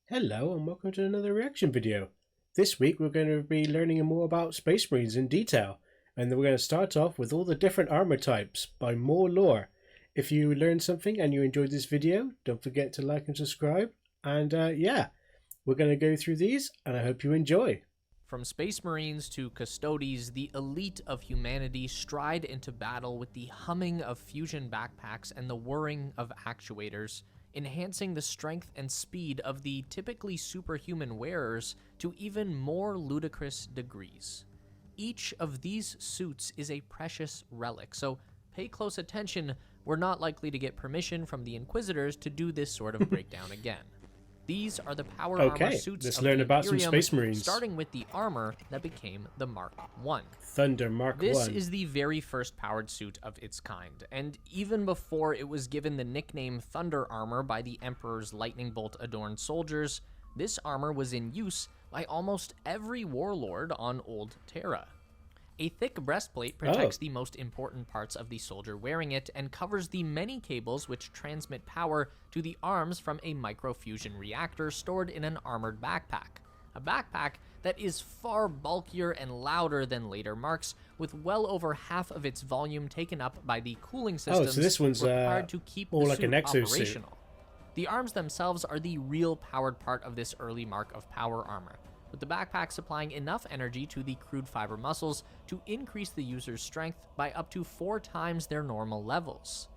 Hello and welcome to another reaction video. This week we're going to be learning more about Space Marines in detail, and then we're going to start off with all the different armor types by Morelore. If you learned something and you enjoyed this video, don't forget to like and subscribe, and yeah, we're going to go through these and I hope you enjoy. From Space Marines to Custodes, the elite of humanity stride into battle with the humming of fusion backpacks and the whirring of actuators, enhancing the strength and speed of the typically superhuman wearers to even more ludicrous degrees. Each of these suits is a precious relic, so pay close attention. We're not likely to get permission from the Inquisitors to do this sort of breakdown again. These are the power armor suits let's of learn the about some Imperium, Space Marines. starting with the armor that became the Mark I. Thunder Mark I. This is the very first powered suit of its kind, and even before it was given the nickname Thunder Armor by the Emperor's lightning bolt-adorned soldiers, this armor was in use by almost every warlord on Old Terra. A thick breastplate protects the most important parts of the soldier wearing it and covers the many cables which transmit power to the arms from a microfusion reactor stored in an armored backpack. A backpack that is far bulkier and louder than later Marks, with well over half of its volume taken up by the cooling systems so this one's required to keep more the like suit an exosuit. operational. The arms themselves are the real powered part of this early mark of power armor, with the backpack supplying enough energy to the crude fiber muscles to increase the user's strength by up to 4 times their normal levels.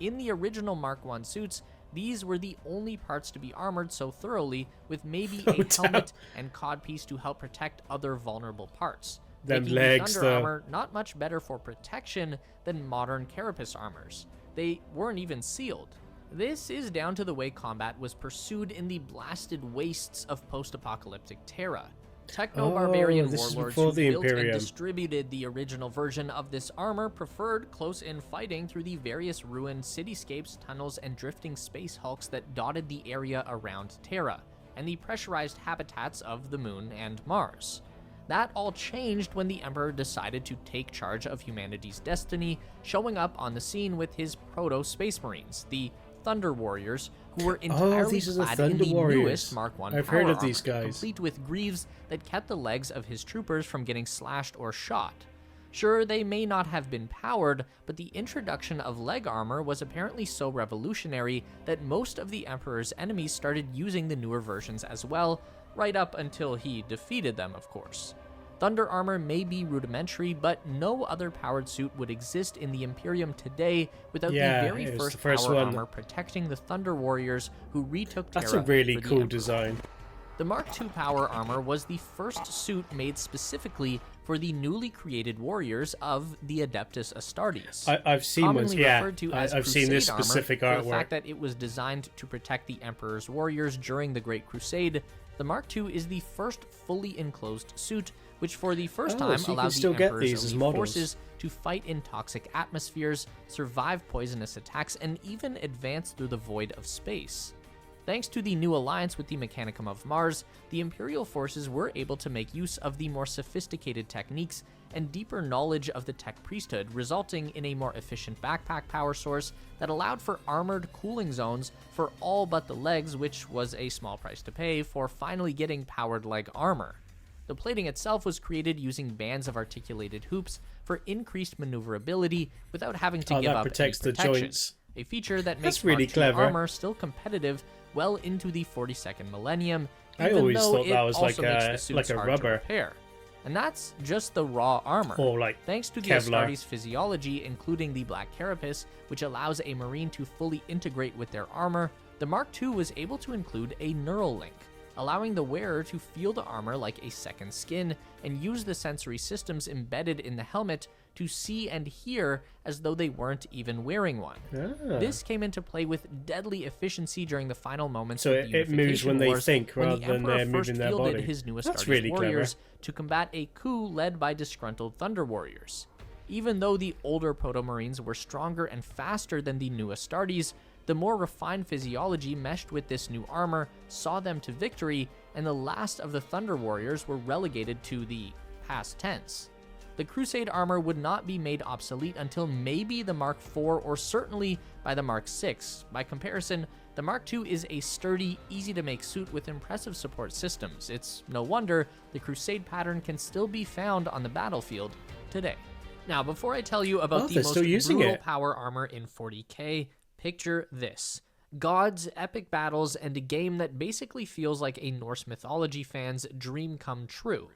In the original Mark I suits, these were the only parts to be armored so thoroughly, with maybe a helmet and codpiece to help protect other vulnerable parts, making the Thunder armor not much better for protection than modern Carapace armors. They weren't even sealed. This is down to the way combat was pursued in the blasted wastes of post-apocalyptic Terra. Techno-barbarian warlords who built and distributed the original version of this armor preferred close-in fighting through the various ruined cityscapes, tunnels, and drifting space hulks that dotted the area around Terra, and the pressurized habitats of the Moon and Mars. That all changed when the Emperor decided to take charge of humanity's destiny, showing up on the scene with his proto-Space Marines, the Thunder Warriors, who were entirely clad in the newest Mark I I've power heard of armor, these guys. complete with greaves that kept the legs of his troopers from getting slashed or shot. Sure, they may not have been powered, but the introduction of leg armor was apparently so revolutionary that most of the Emperor's enemies started using the newer versions as well, right up until he defeated them, of course. Thunder armor may be rudimentary, but no other powered suit would exist in the Imperium today without the very first power armor protecting the Thunder Warriors who retook Terra. That's a really cool design. The Mark II power armor was the first suit made specifically for the newly created warriors of the Adeptus Astartes. I've seen ones, yeah. Referred to as I've seen this specific artwork. For the fact that it was designed to protect the Emperor's warriors during the Great Crusade, the Mark II is the first fully enclosed suit, which for the first time allowed the Emperor's elite forces to fight in toxic atmospheres, survive poisonous attacks, and even advance through the void of space. Thanks to the new alliance with the Mechanicum of Mars, the Imperial forces were able to make use of the more sophisticated techniques and deeper knowledge of the tech priesthood, resulting in a more efficient backpack power source that allowed for armored cooling zones for all but the legs, which was a small price to pay for finally getting powered leg armor. The plating itself was created using bands of articulated hoops for increased maneuverability without having to give up any protection. Joints. A feature that makes really Mark II armor still competitive well into the 42nd millennium, I even always though thought it that was also like makes a the suits hard rubber. to repair. And that's just the raw armor. Or like Thanks to the Kevlar. Astartes physiology, including the Black Carapace, which allows a Marine to fully integrate with their armor, the Mark II was able to include a neural link, allowing the wearer to feel the armor like a second skin and use the sensory systems embedded in the helmet to see and hear as though they weren't even wearing one. This came into play with deadly efficiency during the final moments of the it moves when Wars, they think rather the than they're Emperor moving their first fielded body. his new That's Astartes really warriors clever. to combat a coup led by disgruntled Thunder Warriors. Even though the older Proto-Marines were stronger and faster than the new Astartes, the more refined physiology meshed with this new armor saw them to victory, and the last of the Thunder Warriors were relegated to the past tense. the Crusade armor would not be made obsolete until maybe the Mark IV or certainly by the Mark VI. By comparison, the Mark II is a sturdy, easy-to-make suit with impressive support systems. It's no wonder the Crusade pattern can still be found on the battlefield today. Now, before I tell you about the most brutal power armor in 40k, picture this. Gods, epic battles, and a game that basically feels like a Norse mythology fan's dream come true.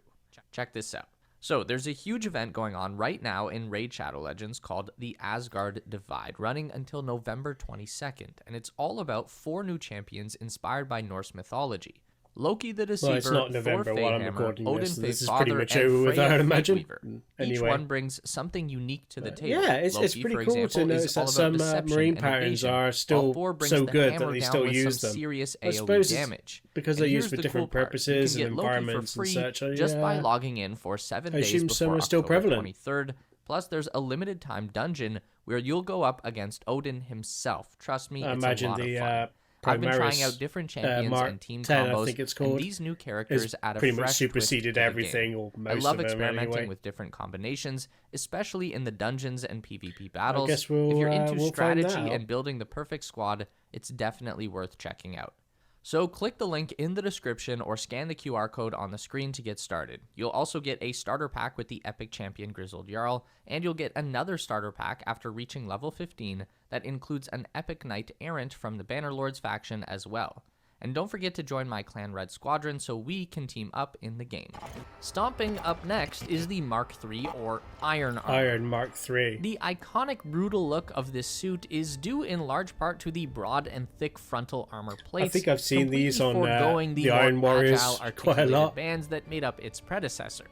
Check this out. So, there's a huge event going on right now in Raid Shadow Legends called the Asgard Divide, running until November 22nd, and it's all about 4 new champions inspired by Norse mythology. Loki the Deceiver, it's not November Thor while I'm Faehammer, recording Odin this is Faefather, pretty much and over with, Freya I imagine. Fateweaver. Anyway. Each one brings something unique to the table. Yeah, it's Loki, pretty for cool example, to notice that some marine patterns are still so good that they still use them. Serious I suppose damage. because they're used for different purposes and environments and such. Just by logging in for 7 days before some are still October prevalent. 23rd. Plus, there's a limited time dungeon where you'll go up against Odin himself. Trust me, it's a lot of fun. I've been trying out different champions and team 10, combos, I think it's called, and these new characters add a pretty fresh much superseded twist to the everything, game. or most I love of them experimenting anyway. with different combinations, especially in the dungeons and PvP battles. If you're into we'll strategy and building the perfect squad, it's definitely worth checking out. So click the link in the description or scan the QR code on the screen to get started. You'll also get a starter pack with the epic champion Grizzled Jarl, and you'll get another starter pack after reaching level 15 that includes an epic knight errant from the Bannerlords faction as well. And don't forget to join my Clan Red Squadron so we can team up in the game. Stomping up next is the Mark III, or Iron Armor. Iron Mark III. The iconic brutal look of this suit is due in large part to the broad and thick frontal armor plates. I think I've seen these on the more Iron Warriors agile, quite a lot. bands that made up its predecessor.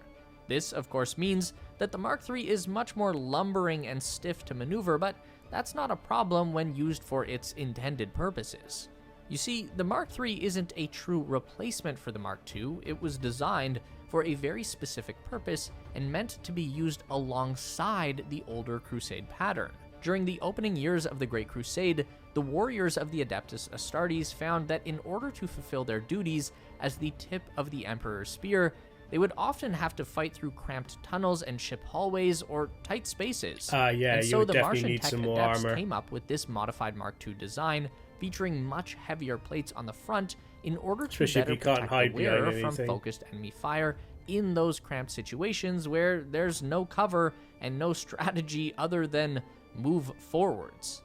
This, of course, means that the Mark III is much more lumbering and stiff to maneuver, but that's not a problem when used for its intended purposes. You see, the Mark III isn't a true replacement for the Mark II. It was designed for a very specific purpose and meant to be used alongside the older Crusade pattern. During the opening years of the Great Crusade, the warriors of the Adeptus Astartes found that in order to fulfill their duties as the tip of the Emperor's spear, they would often have to fight through cramped tunnels and ship hallways or tight spaces. And so the definitely Martian need tech some more adepts armor. came up with this modified Mark II design, featuring much heavier plates on the front in order to Especially if better you can't protect hide the wearer behind from anything. focused enemy fire in those cramped situations where there's no cover and no strategy other than move forwards.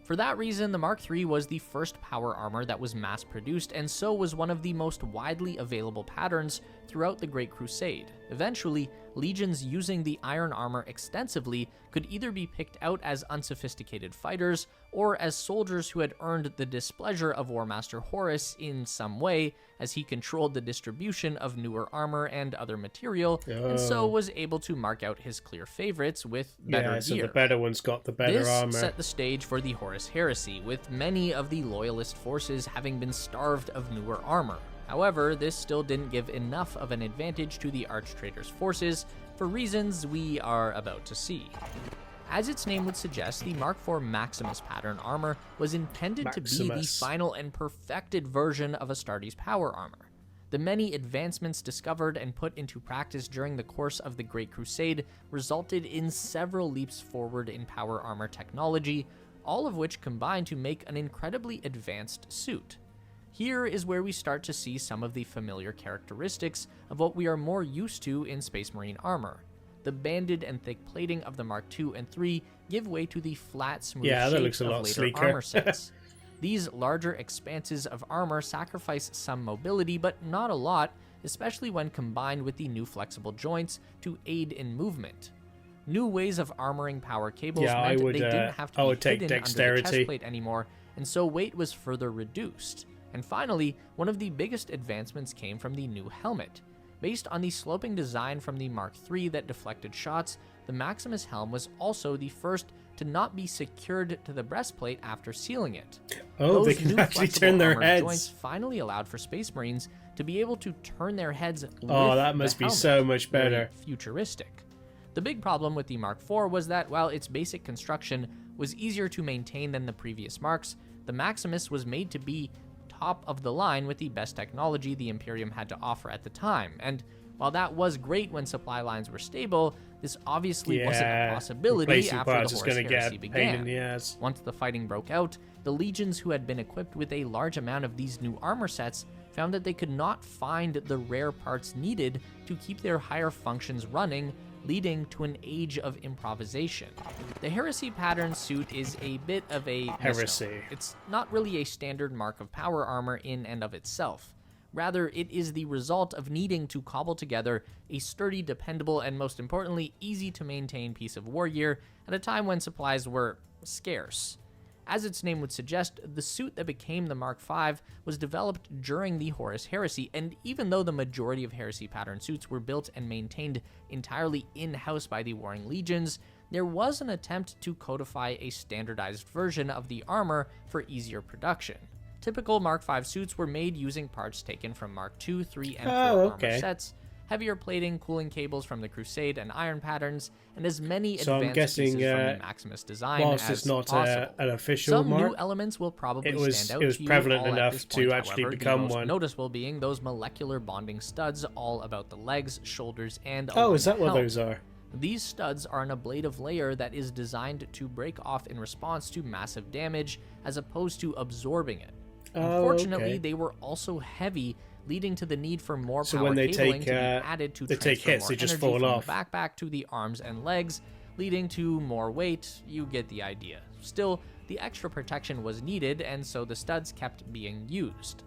For that reason, the Mark III was the first power armor that was mass-produced, and so was one of the most widely available patterns throughout the Great Crusade. Eventually, legions using the iron armor extensively could either be picked out as unsophisticated fighters, or as soldiers who had earned the displeasure of War Master Horus in some way, as he controlled the distribution of newer armor and other material, and so was able to mark out his clear favorites with better gear. So the better one's got the better armor. This set the stage for the Horus Heresy, with many of the loyalist forces having been starved of newer armor. However, this still didn't give enough of an advantage to the Arch Traitors' forces, for reasons we are about to see. As its name would suggest, the Mark IV Maximus pattern armor was intended to be the final and perfected version of Astartes' power armor. The many advancements discovered and put into practice during the course of the Great Crusade resulted in several leaps forward in power armor technology, all of which combined to make an incredibly advanced suit. Here is where we start to see some of the familiar characteristics of what we are more used to in Space Marine armor. The banded and thick plating of the Mark II and III give way to the flat, smooth shapes of later armor sets. These larger expanses of armor sacrifice some mobility, but not a lot, especially when combined with the new flexible joints to aid in movement. New ways of armoring power cables meant they didn't have to be hidden under the chest plate anymore, and so weight was further reduced. And finally, one of the biggest advancements came from the new helmet. Based on the sloping design from the Mark III that deflected shots, the Maximus helm was also the first to not be secured to the breastplate after sealing it. Oh, they can actually turn their heads. Joints finally allowed for Space Marines to be able to turn their heads with that must be so much better. Very futuristic. The big problem with the Mark IV was that while its basic construction was easier to maintain than the previous Marks, the Maximus was made to be top of the line with the best technology the Imperium had to offer at the time, and while that was great when supply lines were stable, This obviously wasn't a possibility replacing after parts the is Horus gonna Heresy get a pain in began. the ass. Once the fighting broke out, the legions who had been equipped with a large amount of these new armor sets found that they could not find the rare parts needed to keep their higher functions running, leading to an age of improvisation. The Heresy pattern suit is a bit of a misnomer. It's not really a standard mark of power armor in and of itself. Rather, it is the result of needing to cobble together a sturdy, dependable, and most importantly, easy to maintain piece of war gear at a time when supplies were scarce. As its name would suggest, the suit that became the Mark V was developed during the Horus Heresy, and even though the majority of Heresy pattern suits were built and maintained entirely in-house by the Warring Legions, there was an attempt to codify a standardized version of the armor for easier production. Typical Mark V suits were made using parts taken from Mark II, III, and IV armor sets, heavier plating, cooling cables from the Crusade and Iron patterns, and as many advanced pieces from the Maximus design whilst as it's not possible. an official Some mark, new elements will probably stand out it was to you prevalent all enough at this point, to actually however, become the most one. noticeable being those molecular bonding studs all about the legs, shoulders, and Oh, is that what helm. those are? These studs are an ablative layer that is designed to break off in response to massive damage as opposed to absorbing it. Unfortunately, they were also heavy, leading to the need for more power cabling to be added to transfer more energy from the backpack to the arms and legs, leading to more weight. You get the idea. Still, the extra protection was needed, and so the studs kept being used.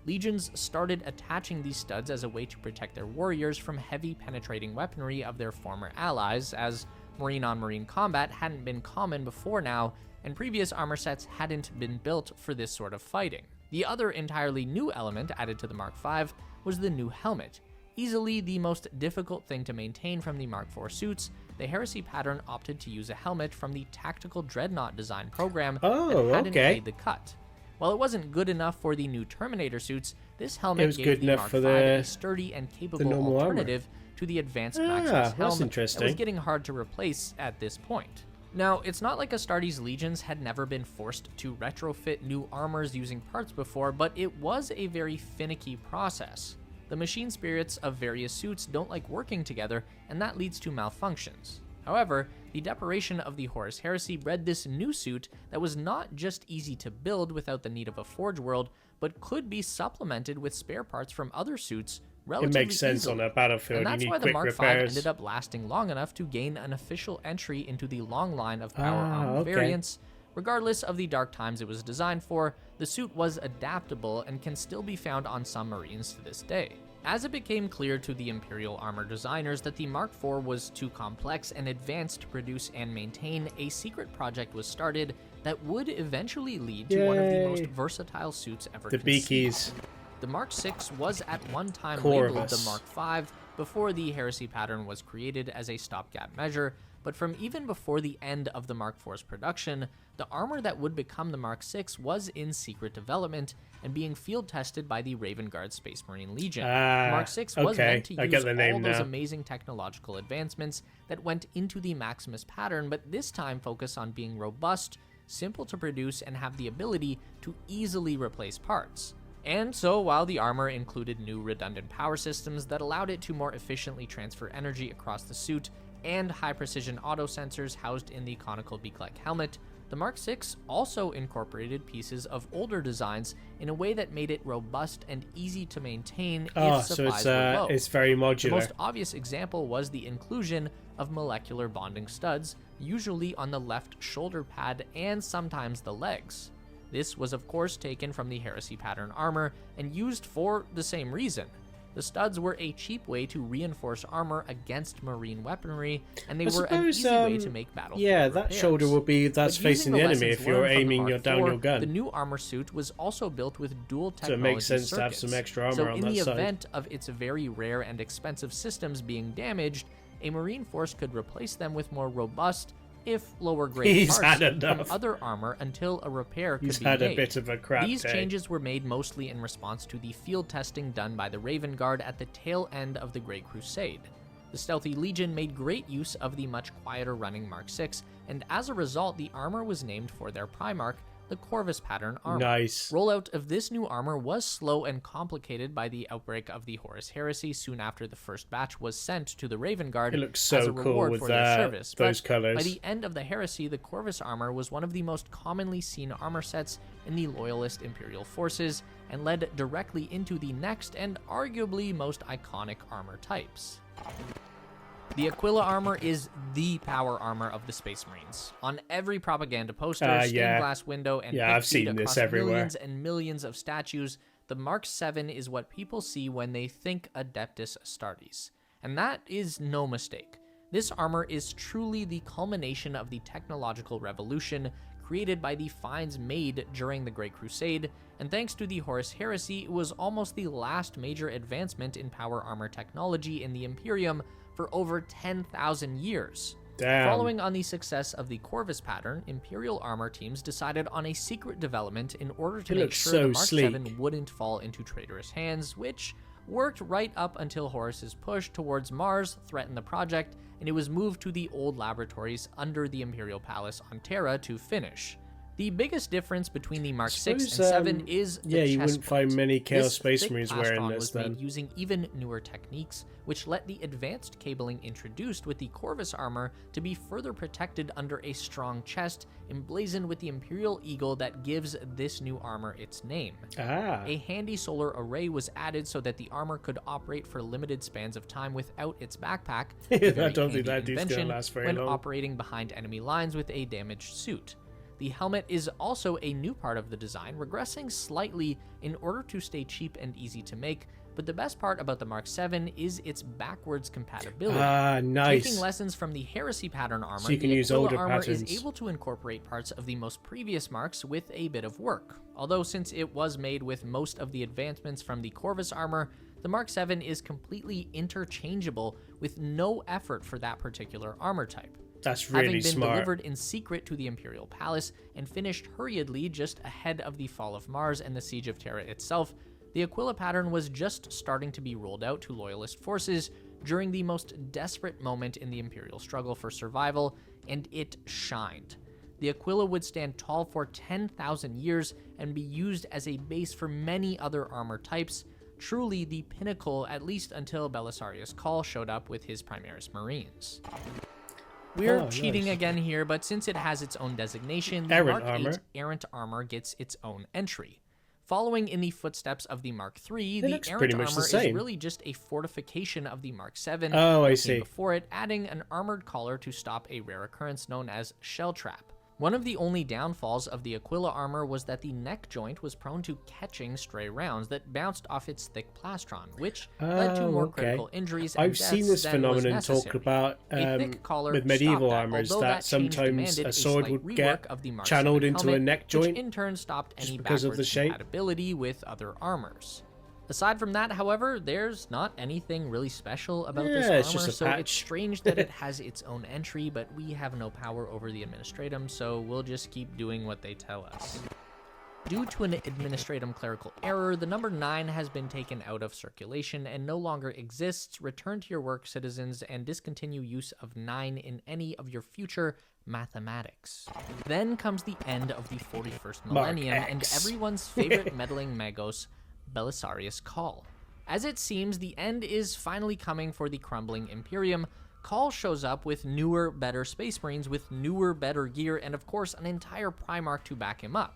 Legions started attaching these studs as a way to protect their warriors from heavy penetrating weaponry of their former allies, as marine-on-marine combat hadn't been common before now, and previous armor sets hadn't been built for this sort of fighting. The other entirely new element added to the Mark V was the new helmet. Easily the most difficult thing to maintain from the Mark IV suits, the Heresy pattern opted to use a helmet from the Tactical Dreadnought design program that hadn't made the cut. While it wasn't good enough for the new Terminator suits, this helmet gave the Mark V a sturdy and capable alternative to the advanced Maximus helm that was getting hard to replace at this point. Now, it's not like Astartes legions had never been forced to retrofit new armors using parts before, but it was a very finicky process. The machine spirits of various suits don't like working together, and that leads to malfunctions. However, the deparation of the Horus Heresy bred this new suit that was not just easy to build without the need of a forge world, but could be supplemented with spare parts from other suits relatively It makes sense easily. on a battlefield. And that's you need why the quick Mark repairs. V ended up lasting long enough to gain an official entry into the long line of power armor variants. Regardless of the dark times it was designed for, the suit was adaptable and can still be found on some Marines to this day. As it became clear to the Imperial armor designers that the Mark IV was too complex and advanced to produce and maintain, a secret project was started that would eventually lead to one of the most versatile suits ever conceived. The B-keys. The Mark VI was at one time labeled the Mark V before the Heresy pattern was created as a stopgap measure, but from even before the end of the Mark IV's production, the armor that would become the Mark VI was in secret development and being field tested by the Raven Guard Space Marine Legion. The Mark VI was meant to use all those amazing technological advancements that went into the Maximus pattern, but this time focus on being robust, simple to produce, and have the ability to easily replace parts. And so, while the armor included new redundant power systems that allowed it to more efficiently transfer energy across the suit, and high-precision auto-sensors housed in the conical beak-like helmet, the Mark VI also incorporated pieces of older designs in a way that made it robust and easy to maintain if supplies were low. It's very modular. The most obvious example was the inclusion of molecular bonding studs, usually on the left shoulder pad and sometimes the legs. This was of course taken from the Heresy pattern armor and used for the same reason. The studs were a cheap way to reinforce armor against marine weaponry, and they were an easy way to make battlefield repairs. Shoulder will be facing the enemy if you're aiming down your gun. The new armor suit was also built with dual technology so it makes sense circuits. to have some extra armor so on in that the side. event of its very rare and expensive systems being damaged, a marine force could replace them with more robust, if lower grade parts from other armor until a repair could be made. A bit of a crap These changes were made mostly in response to the field testing done by the Raven Guard at the tail end of the Great Crusade. The Stealthy Legion made great use of the much quieter running Mark VI, and as a result the armor was named for their Primarch, the Corvus pattern armor. Nice. Rollout of this new armor was slow and complicated by the outbreak of the Horus Heresy soon after the first batch was sent to the Raven Guard It looks as so a cool reward with for their service. those But colors. by the end of the Heresy, the Corvus armor was one of the most commonly seen armor sets in the Loyalist Imperial forces and led directly into the next and arguably most iconic armor types. The Aquila armor is the power armor of the Space Marines. On every propaganda poster, stained glass window, and I've pick seen feed this across everywhere. millions and millions of statues, the Mark 7 is what people see when they think Adeptus Astartes. And that is no mistake. This armor is truly the culmination of the technological revolution created by the finds made during the Great Crusade, and thanks to the Horus Heresy, it was almost the last major advancement in power armor technology in the Imperium for over 10,000 years. Damn. Following on the success of the Corvus pattern, Imperial armor teams decided on a secret development in order to make sure the Mark 7 wouldn't fall into traitorous hands, which worked right up until Horus's push towards Mars threatened the project, and it was moved to the old laboratories under the Imperial Palace on Terra to finish. The biggest difference between the Mark 6 and 7 is the chest you wouldn't find plate. many Chaos This Space thick Marines plastron wearing this was then. made using even newer techniques, which let the advanced cabling introduced with the Corvus armor to be further protected under a strong chest, emblazoned with the Imperial Eagle that gives this new armor its name. A handy solar array was added so that the armor could operate for limited spans of time without its backpack, a very I don't think handy that dude's gonna invention last very when long. operating behind enemy lines with a damaged suit. The helmet is also a new part of the design, regressing slightly in order to stay cheap and easy to make, but the best part about the Mark 7 is its backwards compatibility. Nice. Taking lessons from the Heresy pattern armor, So you can the use Aquila older armor patterns. is able to incorporate parts of the most previous marks with a bit of work. Although since it was made with most of the advancements from the Corvus armor, the Mark 7 is completely interchangeable with no effort for that particular armor type. That's really Having been smart. delivered in secret to the Imperial Palace and finished hurriedly just ahead of the fall of Mars and the siege of Terra itself, the Aquila pattern was just starting to be rolled out to Loyalist forces during the most desperate moment in the Imperial struggle for survival, and it shined. The Aquila would stand tall for 10,000 years and be used as a base for many other armor types, truly the pinnacle at least until Belisarius Cawl showed up with his Primaris Marines. We're cheating nice. again here, but since it has its own designation, the Errant Mark 8 armor. Errant armor gets its own entry. Following in the footsteps of the Mark III, the looks Errant pretty much the armor is same. really just a fortification of the Mark VII Oh, I that came see. before it, adding an armored collar to stop a rare occurrence known as Shell Trap. One of the only downfalls of the Aquila armor was that the neck joint was prone to catching stray rounds that bounced off its thick plastron, which led to more critical injuries and I've deaths seen this than was phenomenon talked necessary. about A thick collar with medieval stopped that, armors although that change sometimes demanded a sword slight would get rework of the Mark channeled VII into a helmet, neck joint which in turn stopped any because of the backwards shape. compatibility with other armors. Aside from that, however, there's not anything really special about this Yeah, armor, it's just a so patch. it's strange that it has its own entry, but we have no power over the Administratum, so we'll just keep doing what they tell us. Due to an Administratum clerical error, the number 9 has been taken out of circulation and no longer exists. Return to your work, citizens, and discontinue use of 9 in any of your future mathematics. Then comes the end of the 41st millennium and X. everyone's favorite meddling Magos, Belisarius Cawl. As it seems, the end is finally coming for the crumbling Imperium. Cawl shows up with newer, better Space Marines with newer, better gear, and of course an entire Primarch to back him up.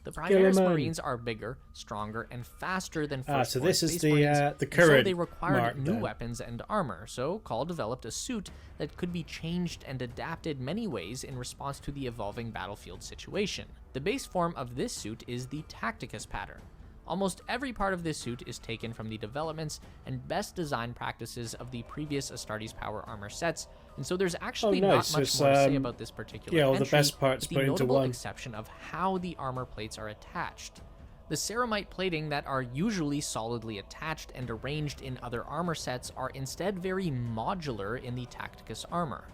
The Primaris Marines are bigger, stronger, and faster than first so this is Space the Marines, the and current so they required Mark new then. weapons and armor, so Cawl developed a suit that could be changed and adapted many ways in response to the evolving battlefield situation. The base form of this suit is the Tacticus pattern. Almost every part of this suit is taken from the developments and best design practices of the previous Astartes power armor sets, and so there's actually nice. not much It's, more to say about this particular all the entry, best parts with the put into notable one. exception of how the armor plates are attached. The ceramite plating that are usually solidly attached and arranged in other armor sets are instead very modular in the Tacticus armor.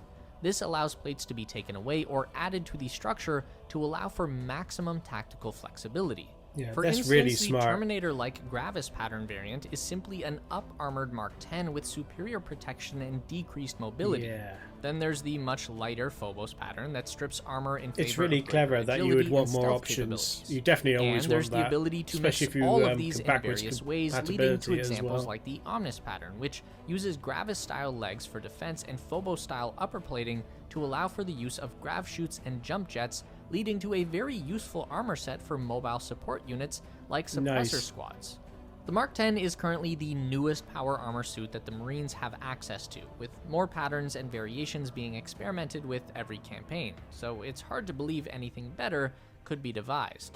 This allows plates to be taken away or added to the structure to allow for maximum tactical flexibility. Yeah, For that's instance, really the smart. Terminator-like Gravis pattern variant is simply an up-armored Mark X with superior protection and decreased mobility. Yeah. Then there's the much lighter Phobos pattern that strips armor in favor It's really of greater clever that you would agility want and more stealth options. capabilities. You definitely always And there's want the that, ability to mix especially if you all of these can in backwards various ways, leading to compatibility as examples well. like the Omnis pattern, which uses Gravis-style legs for defense and Phobos-style upper plating to allow for the use of grav shoots and jump jets, leading to a very useful armor set for mobile support units like suppressor Nice. squads. The Mark X is currently the newest power armor suit that the Marines have access to, with more patterns and variations being experimented with every campaign, so it's hard to believe anything better could be devised.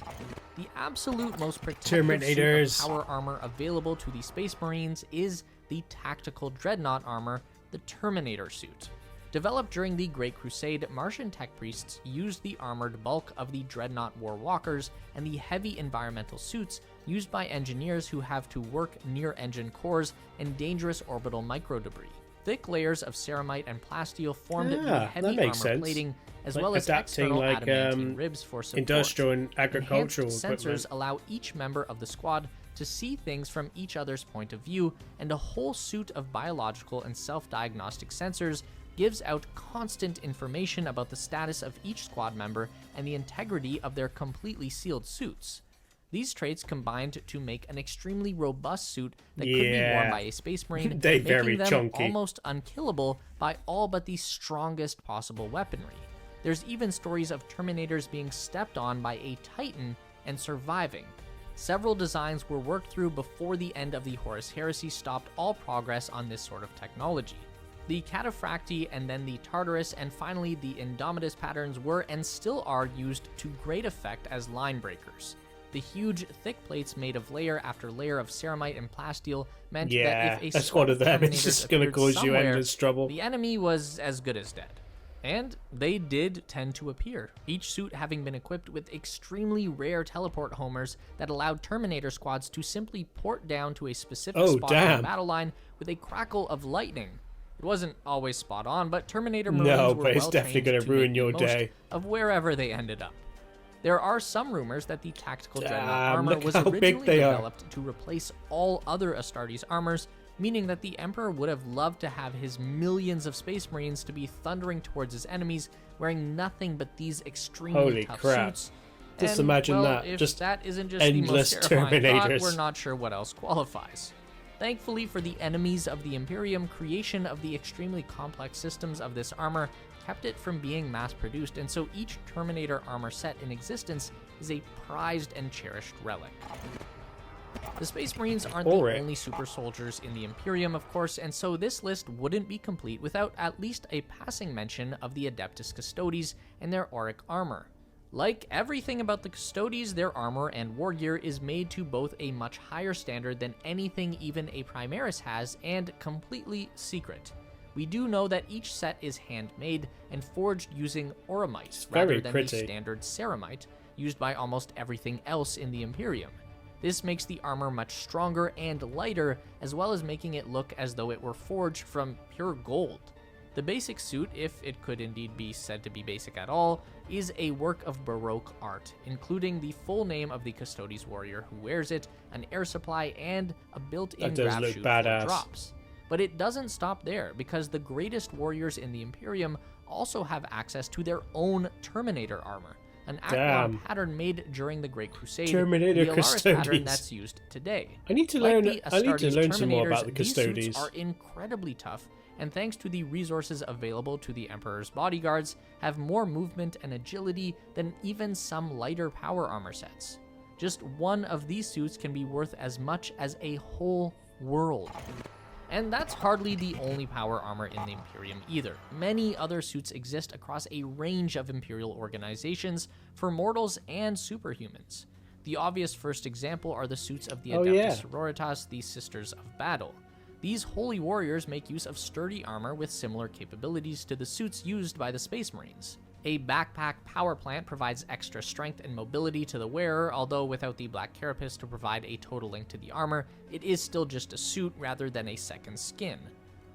The absolute most protective suit Terminators. of power armor available to the Space Marines is the tactical dreadnought armor, the Terminator suit. Developed during the Great Crusade, Martian tech priests used the armored bulk of the dreadnought war walkers and the heavy environmental suits used by engineers who have to work near engine cores and dangerous orbital microdebris. Thick layers of ceramite and plasteel formed the that heavy armor makes sense. plating, as Like well as adapting, external like, adamantine ribs for support. industrial and agricultural Enhanced equipment. sensors allow each member of the squad to see things from each other's point of view, and a whole suite of biological and self-diagnostic sensors gives out constant information about the status of each squad member and the integrity of their completely sealed suits. These traits combined to make an extremely robust suit that could be worn by a Space Marine, They making very them chunky. almost unkillable by all but the strongest possible weaponry. There's even stories of Terminators being stepped on by a Titan and surviving. Several designs were worked through before the end of the Horus Heresy stopped all progress on this sort of technology. The Cataphracti and then the Tartarus and finally the Indomitus patterns were and still are used to great effect as line breakers. The huge, thick plates made of layer after layer of ceramite and plasteel meant that if a that's squad one of them. It's Terminators just going to appeared cause you somewhere, endless trouble. the enemy was as good as dead. And they did tend to appear, each suit having been equipped with extremely rare teleport homers that allowed Terminator squads to simply port down to a specific spot on the battle line with a crackle of lightning. It wasn't always spot on, but Terminator Marines were but it's well definitely trained gonna to ruin make your the most day. of wherever they ended up. There are some rumors that the tactical dreadnought Damn, armor look was how big originally they are. developed to replace all other Astartes armors, meaning that the Emperor would have loved to have his millions of Space Marines to be thundering towards his enemies, wearing nothing but these extremely Holy tough crap. suits. Just And, imagine well, that, if just that isn't just endless the most terrifying thought, Terminators. we're not sure what else qualifies. Thankfully for the enemies of the Imperium, creation of the extremely complex systems of this armor kept it from being mass-produced, and so each Terminator armor set in existence is a prized and cherished relic. The Space Marines aren't the only super soldiers in the Imperium, of course, and so this list wouldn't be complete without at least a passing mention of the Adeptus Custodes and their auric armor. Like everything about the Custodes, their armor and war gear is made to both a much higher standard than anything even a Primaris has, and completely secret. We do know that each set is handmade and forged using auramite rather than the standard ceramite used by almost everything else in the Imperium. This makes the armor much stronger and lighter, as well as making it look as though it were forged from pure gold. The basic suit, if it could indeed be said to be basic at all, is a work of Baroque art, including the full name of the Custodes warrior who wears it, an air supply, and a built-in grab chute for drops. But it doesn't stop there, because the greatest warriors in the Imperium also have access to their own Terminator armor, an Aquion pattern made during the Great Crusade, Terminator the Alaris Custodes pattern that's used today. I need to learn some more about the Custodes. These suits are incredibly tough, and thanks to the resources available to the Emperor's bodyguards, have more movement and agility than even some lighter power armor sets. Just one of these suits can be worth as much as a whole world. And that's hardly the only power armor in the Imperium either. Many other suits exist across a range of Imperial organizations for mortals and superhumans. The obvious first example are the suits of the Adeptus Sororitas, the Sisters of Battle. These holy warriors make use of sturdy armor with similar capabilities to the suits used by the Space Marines. A backpack power plant provides extra strength and mobility to the wearer, although without the black carapace to provide a total link to the armor, it is still just a suit rather than a second skin.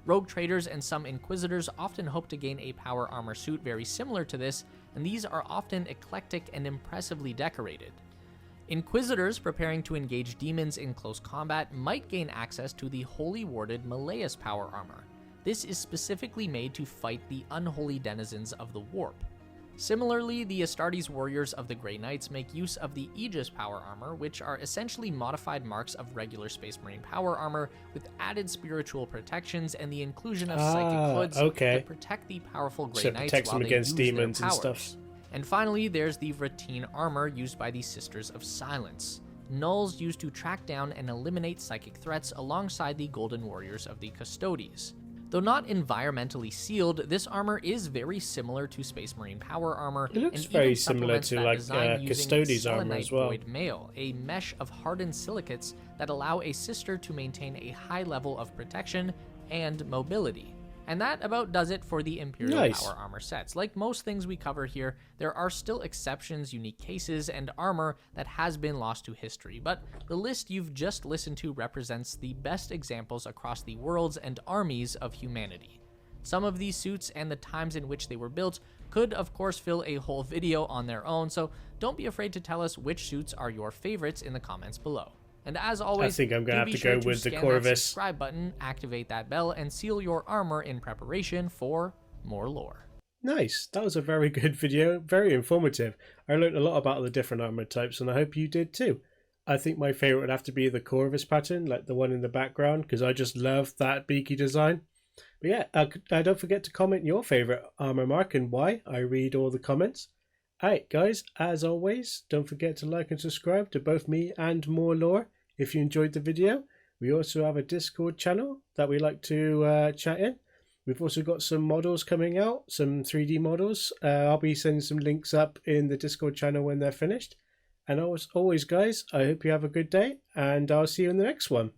Rogue traders and some inquisitors often hope to gain a power armor suit very similar to this, and these are often eclectic and impressively decorated. Inquisitors preparing to engage demons in close combat might gain access to the Holy Warded Malleus power armor. This is specifically made to fight the unholy denizens of the Warp. Similarly, the Astartes warriors of the Grey Knights make use of the Aegis power armor, which are essentially modified marks of regular Space Marine power armor with added spiritual protections and the inclusion of psychic hoods that protect the powerful Grey Knights while they against use demons their and powers. stuff. And finally, there's the Ratine armor used by the Sisters of Silence. Nulls used to track down and eliminate psychic threats alongside the Golden Warriors of the Custodes. Though not environmentally sealed, this armor is very similar to Space Marine power armor. It looks and very even similar supplements to that like design using Custodes armor selenite as well. void mail, a mesh of hardened silicates that allow a sister to maintain a high level of protection and mobility. And that about does it for the Imperial power armor sets. Like most things we cover here, there are still exceptions, unique cases, and armor that has been lost to history, but the list you've just listened to represents the best examples across the worlds and armies of humanity. Some of these suits and the times in which they were built could of course fill a whole video on their own, so don't be afraid to tell us which suits are your favorites in the comments below. And as always, I think I'm going to have to go with the Corvus. Subscribe button, activate that bell, and seal your armor in preparation for more lore. Nice. That was a very good video. Very informative. I learned a lot about the different armor types, and I hope you did too. I think my favorite would have to be the Corvus pattern, like the one in the background, because I just love that beaky design. But yeah, don't forget to comment your favorite armor mark and why. I read all the comments. Alright guys, as always, don't forget to like and subscribe to both me and Morelore if you enjoyed the video. We also have a Discord channel that we like to chat in. We've also got some models coming out, some 3D models. I'll be sending some links up in the Discord channel when they're finished. And as always guys, I hope you have a good day and I'll see you in the next one.